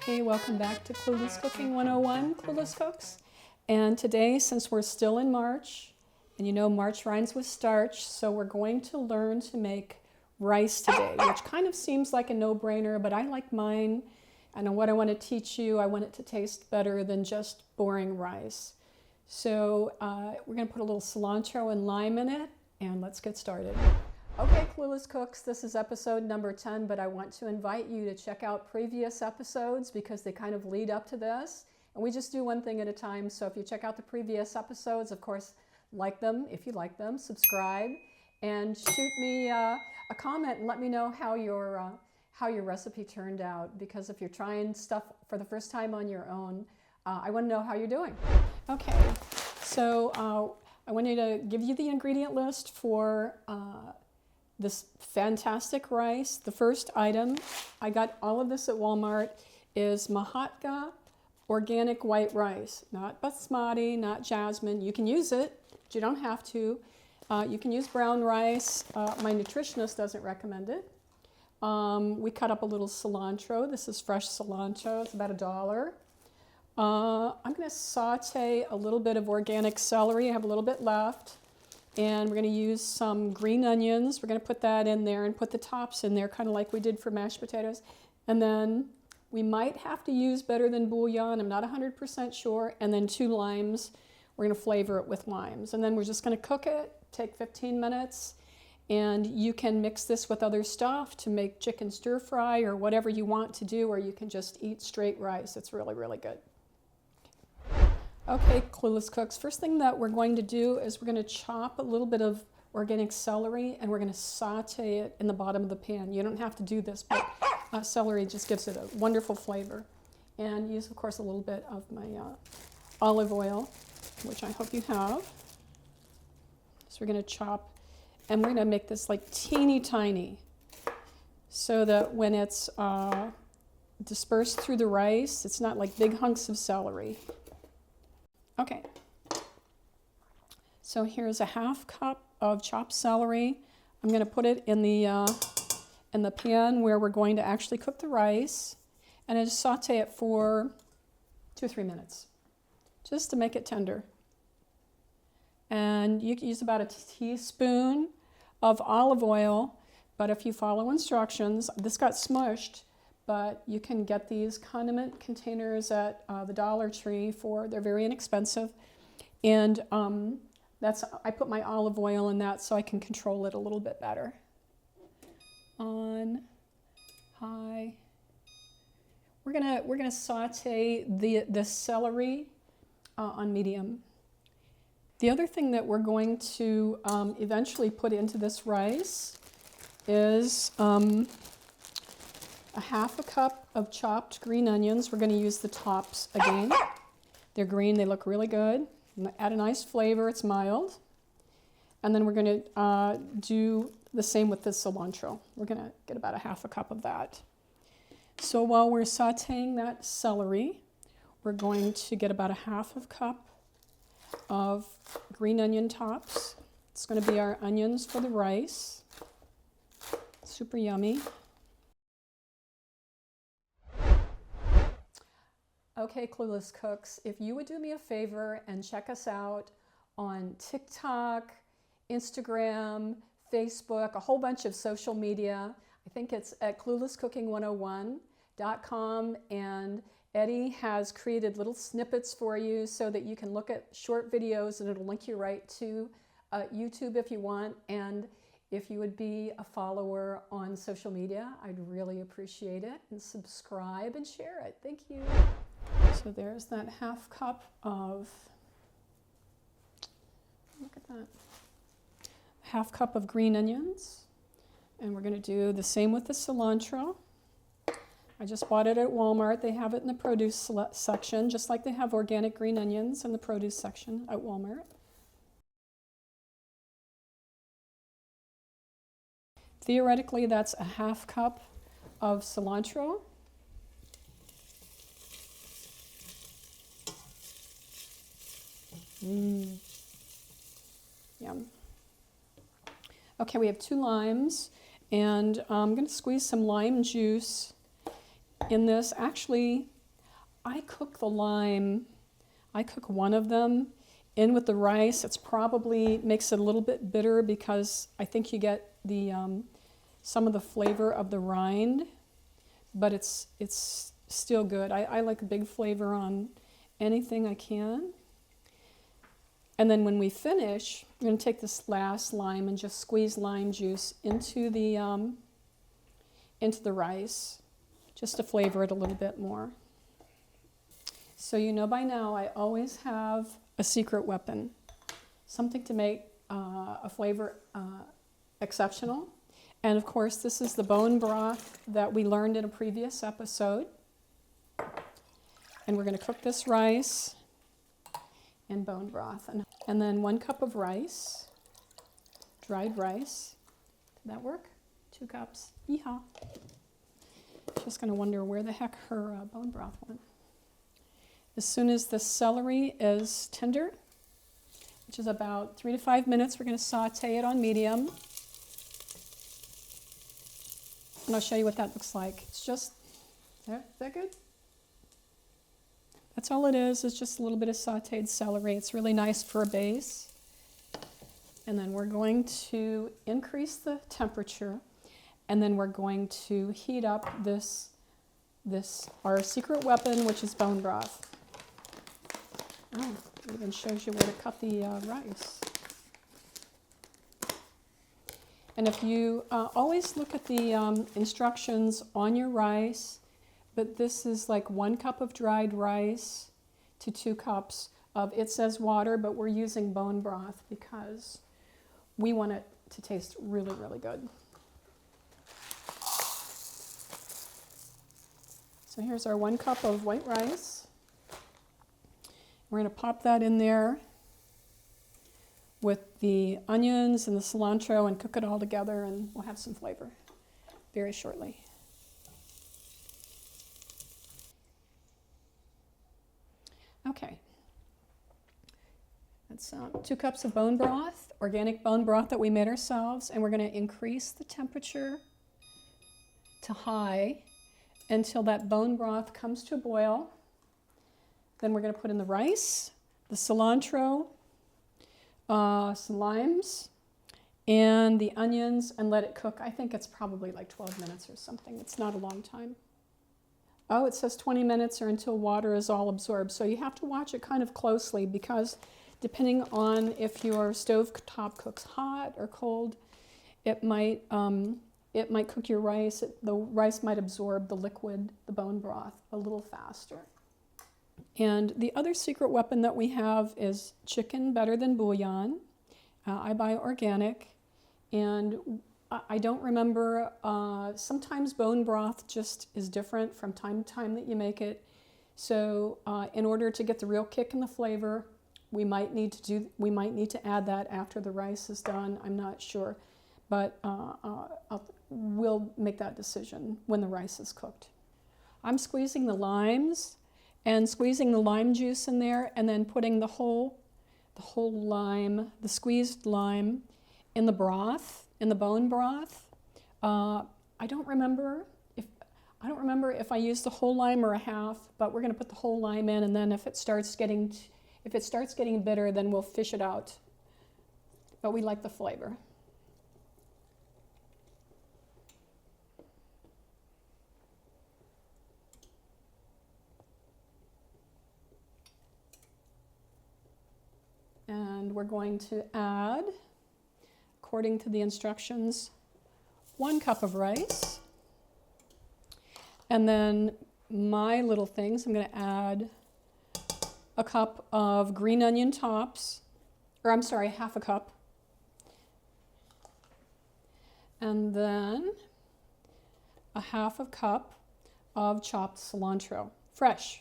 Hey, welcome back to Clueless Cooking 101, Clueless Cooks. And today, since we're still in March, and you know March rhymes with starch, so we're going to learn to make rice today, which kind of seems like a no-brainer, but I like mine. And what I want to teach you, I want it to taste better than just boring rice. So we're going to put a little cilantro and lime in it, and let's get started. Okay, Clueless Cooks, this is episode number 10, but I want to invite you to check out previous episodes because they kind of lead up to this. And we just do one thing at a time, so if you check out the previous episodes, of course, like them if you like them, subscribe, and shoot me a comment and let me know how your recipe turned out, because if you're trying stuff for the first time on your own, I want to know how you're doing. Okay, so I want to give you the ingredient list for this fantastic rice. The first item, I got all of this at Walmart, is Mahatma organic white rice. Not basmati, not jasmine. You can use it, but you don't have to. You can use brown rice. My nutritionist doesn't recommend it. We cut up a little cilantro. This is fresh cilantro. It's about $1. I'm going to saute a little bit of organic celery. I have a little bit left. And we're going to use some green onions. We're going to put that in there and put the tops in there, kind of like we did for mashed potatoes. And then we might have to use better than bouillon. I'm not 100% sure. And then 2 limes. We're going to flavor it with limes. And then we're just going to cook it, take 15 minutes. And you can mix this with other stuff to make chicken stir fry or whatever you want to do, or you can just eat straight rice. It's really, really good. Okay, Clueless Cooks, first thing that we're going to do is we're going to chop a little bit of organic celery and we're going to saute it in the bottom of the pan. You don't have to do this, but celery just gives it a wonderful flavor. And use, of course, a little bit of my olive oil, which I hope you have. So we're going to chop, and we're going to make this like teeny tiny so that when it's dispersed through the rice, it's not like big hunks of celery. Okay, so here's a ½ cup of chopped celery. I'm going to put it in the pan where we're going to actually cook the rice, and I just saute it for 2 or 3 minutes, just to make it tender. And you can use about a teaspoon of olive oil, but if you follow instructions, this got smushed. But you can get these condiment containers at the Dollar Tree they're very inexpensive. And I put my olive oil in that so I can control it a little bit better. On high. We're gonna saute the celery on medium. The other thing that we're going to eventually put into this rice is a ½ cup of chopped green onions. We're going to use the tops again. They're green, they look really good. Add a nice flavor, it's mild. And then we're going to do the same with the cilantro. We're going to get about a ½ cup of that. So while we're sauteing that celery, we're going to get about a ½ cup of green onion tops. It's going to be our onions for the rice. Super yummy. Okay, Clueless Cooks, if you would do me a favor and check us out on TikTok, Instagram, Facebook, a whole bunch of social media. I think it's at cluelesscooking101.com, and Eddie has created little snippets for you so that you can look at short videos, and it'll link you right to YouTube if you want. And if you would be a follower on social media, I'd really appreciate it. And subscribe and share it. Thank you. So there's that ½ cup of, look at that, ½ cup of green onions. And we're going to do the same with the cilantro. I just bought it at Walmart. They have it in the produce section, just like they have organic green onions in the produce section at Walmart. Theoretically, that's a ½ cup of cilantro. Yum. Okay, we have 2 limes, and I'm going to squeeze some lime juice in this. Actually, I cook the lime, I cook one of them in with the rice. It's probably makes it a little bit bitter because I think you get the some of the flavor of the rind, but it's still good. I like a big flavor on anything I can. And then when we finish, I'm going to take this last lime and just squeeze lime juice into the rice, just to flavor it a little bit more. So you know by now I always have a secret weapon, something to make a flavor exceptional. And of course, this is the bone broth that we learned in a previous episode. And we're going to cook this rice in bone broth. And then 1 cup of rice, dried rice. Did that work? 2 cups. Yeehaw. Just going to wonder where the heck her bone broth went. As soon as the celery is tender, which is about 3 to 5 minutes, we're going to saute it on medium. And I'll show you what that looks like. It's just, is that good? That's all it is. It's just a little bit of sauteed celery. It's really nice for a base. And then we're going to increase the temperature, and then we're going to heat up this our secret weapon, which is bone broth. Oh, it even shows you where to cut the rice. And if you always look at the instructions on your rice, but this is like 1 cup of dried rice to 2 cups of, it says water, but we're using bone broth because we want it to taste really, really good. So here's our 1 cup of white rice. We're going to pop that in there with the onions and the cilantro and cook it all together, and we'll have some flavor very shortly. Okay, that's 2 cups of bone broth, organic bone broth that we made ourselves, and we're going to increase the temperature to high until that bone broth comes to a boil. Then we're going to put in the rice, the cilantro, some limes, and the onions, and let it cook. I think it's probably like 12 minutes or something. It's not a long time. Oh, it says 20 minutes or until water is all absorbed. So you have to watch it kind of closely because depending on if your stove top cooks hot or cold, it might cook your rice. The rice might absorb the liquid, the bone broth, a little faster. And the other secret weapon that we have is chicken better than bouillon. I buy organic, and I don't remember, sometimes bone broth just is different from time to time that you make it. So in order to get the real kick and the flavor, we might need to add that after the rice is done. I'm not sure, but we'll make that decision when the rice is cooked. I'm squeezing the limes and squeezing the lime juice in there, and then putting the whole lime, the squeezed lime, in the broth, in the bone broth. I don't remember if I used the whole lime or a half, but we're going to put the whole lime in, and then if it starts getting bitter, then we'll fish it out. But we like the flavor. And we're going to add, according to the instructions, 1 cup of rice. And then my little things, I'm going to add a cup of green onion tops, or I'm sorry, half a cup. And then a half a cup of chopped cilantro, fresh.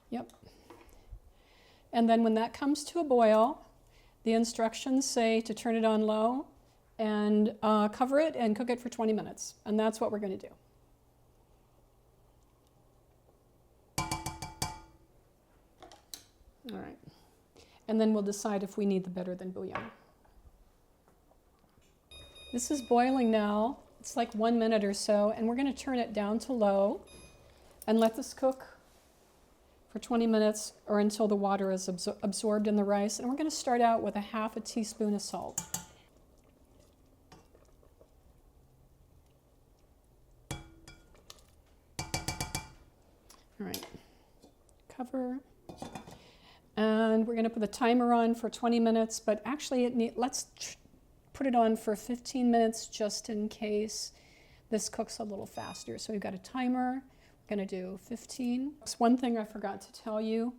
Yep. And then when that comes to a boil, the instructions say to turn it on low and cover it and cook it for 20 minutes. And that's what we're going to do. All right. and then we'll decide if we need the better than bouillon. This is boiling now. It's like 1 minute or so, and we're going to turn it down to low and let this cook for 20 minutes or until the water is absorbed in the rice. And we're going to start out with a ½ teaspoon of salt. All right, cover. And we're going to put the timer on for 20 minutes, but actually let's put it on for 15 minutes just in case this cooks a little faster. So we've got a timer. We're going to do 15. One thing I forgot to tell you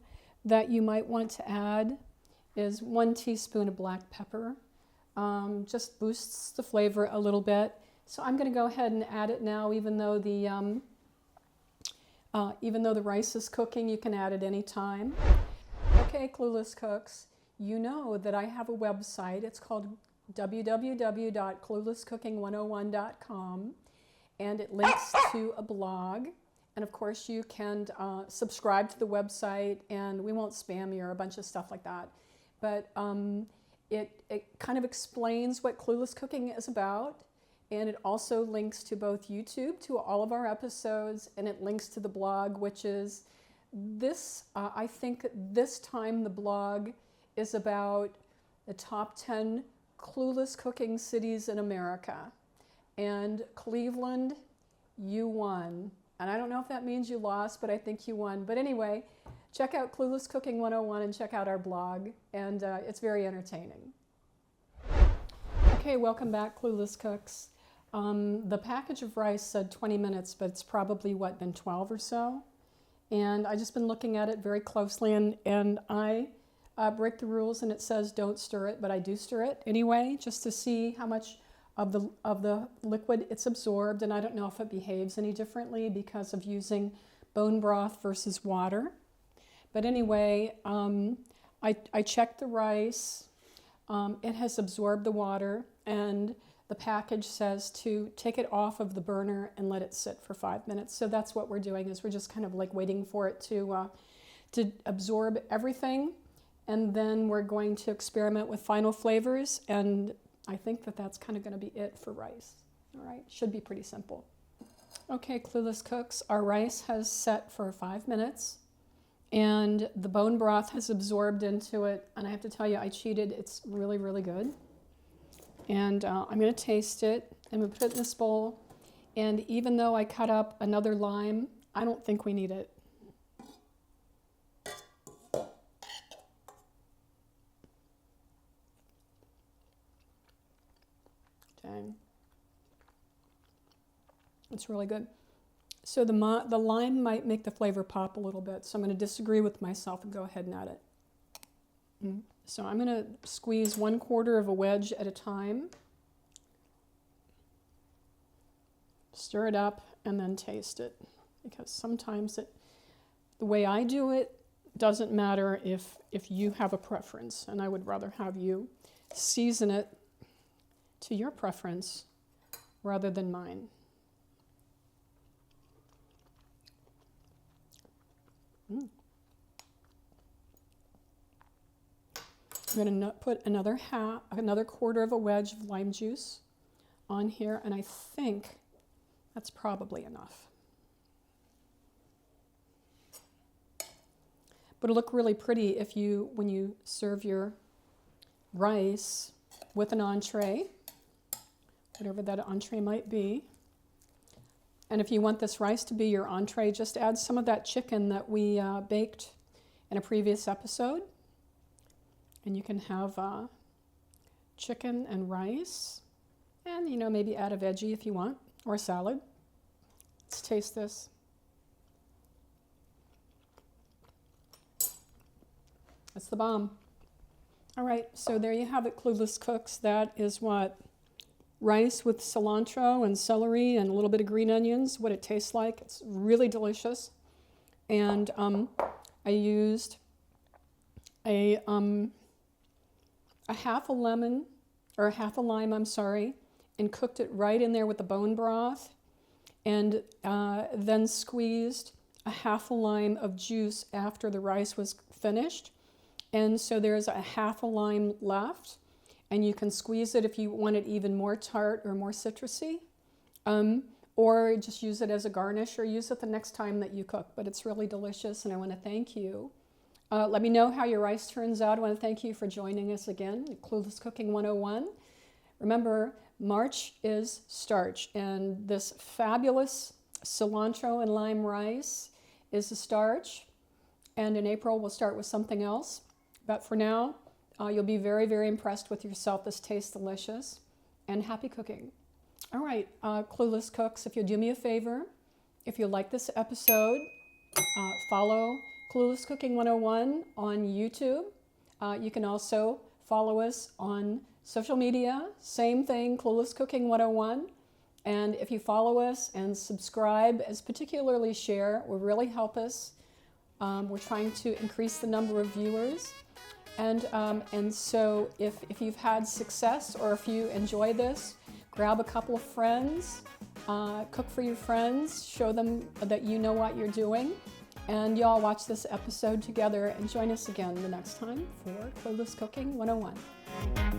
that you might want to add is 1 teaspoon of black pepper. Just boosts the flavor a little bit. So I'm going to go ahead and add it now, even though the rice is cooking. You can add it any time. Okay, Clueless Cooks, you know that I have a website. It's called www.cluelesscooking101.com, and it links to a blog. And of course, you can subscribe to the website, and we won't spam you or a bunch of stuff like that. But it kind of explains what Clueless Cooking is about, and it also links to both YouTube, to all of our episodes, and it links to the blog, which is this, I think this time the blog is about the top 10 clueless cooking cities in America. And Cleveland, you won. And I don't know if that means you lost, but I think you won. But anyway, check out Clueless Cooking 101 and check out our blog. And it's very entertaining. Okay, welcome back, Clueless Cooks. The package of rice said 20 minutes, but it's probably, been 12 or so? And I've just been looking at it very closely, and I break the rules, and it says don't stir it, but I do stir it anyway, just to see how much of the liquid it's absorbed. And I don't know if it behaves any differently because of using bone broth versus water. But anyway, I checked the rice. It has absorbed the water, and the package says to take it off of the burner and let it sit for 5 minutes. So that's what we're doing, is we're just kind of like waiting for it to absorb everything. And then we're going to experiment with final flavors. And I think that that's kind of going to be it for rice. All right, should be pretty simple. Okay, Clueless Cooks, our rice has set for 5 minutes. And the bone broth has absorbed into it. And I have to tell you, I cheated. It's really, really good. And I'm going to taste it. I'm going to put it in this bowl. And even though I cut up another lime, I don't think we need it. Dang. It's really good. So the lime might make the flavor pop a little bit. So I'm going to disagree with myself and go ahead and add it. So I'm going to squeeze 1/4 of a wedge at a time. Stir it up and then taste it. Because sometimes the way I do it doesn't matter if you have a preference. And I would rather have you season it to your preference rather than mine. I'm going to put another 1/4 of a wedge of lime juice on here, and I think that's probably enough. But it'll look really pretty when you serve your rice with an entree, whatever that entree might be. And if you want this rice to be your entree, just add some of that chicken that we baked in a previous episode. And you can have chicken and rice, and maybe add a veggie if you want, or a salad. Let's taste this. That's the bomb. All right, so there you have it, Clueless Cooks. That is what rice with cilantro and celery and a little bit of green onions, what it tastes like. It's really delicious. And I used a half a lemon, or a half a lime, and cooked it right in there with the bone broth, and then squeezed a half a lime of juice after the rice was finished. And so there's a half a lime left, and you can squeeze it if you want it even more tart or more citrusy, or just use it as a garnish or use it the next time that you cook. But it's really delicious, and I want to thank you. Let me know how your rice turns out. I want to thank you for joining us again at Clueless Cooking 101. Remember, March is starch, and this fabulous cilantro and lime rice is the starch. And in April, we'll start with something else. But for now, you'll be very, very impressed with yourself. This tastes delicious. And happy cooking. All right, Clueless Cooks, if you'll do me a favor, if you like this episode, follow Clueless Cooking 101 on YouTube. You can also follow us on social media. Same thing, Clueless Cooking 101. And if you follow us and subscribe, as particularly share, will really help us. We're trying to increase the number of viewers. And so if you've had success or if you enjoy this, grab a couple of friends, cook for your friends, show them that you know what you're doing, and y'all watch this episode together and join us again the next time for Clueless Cooking 101.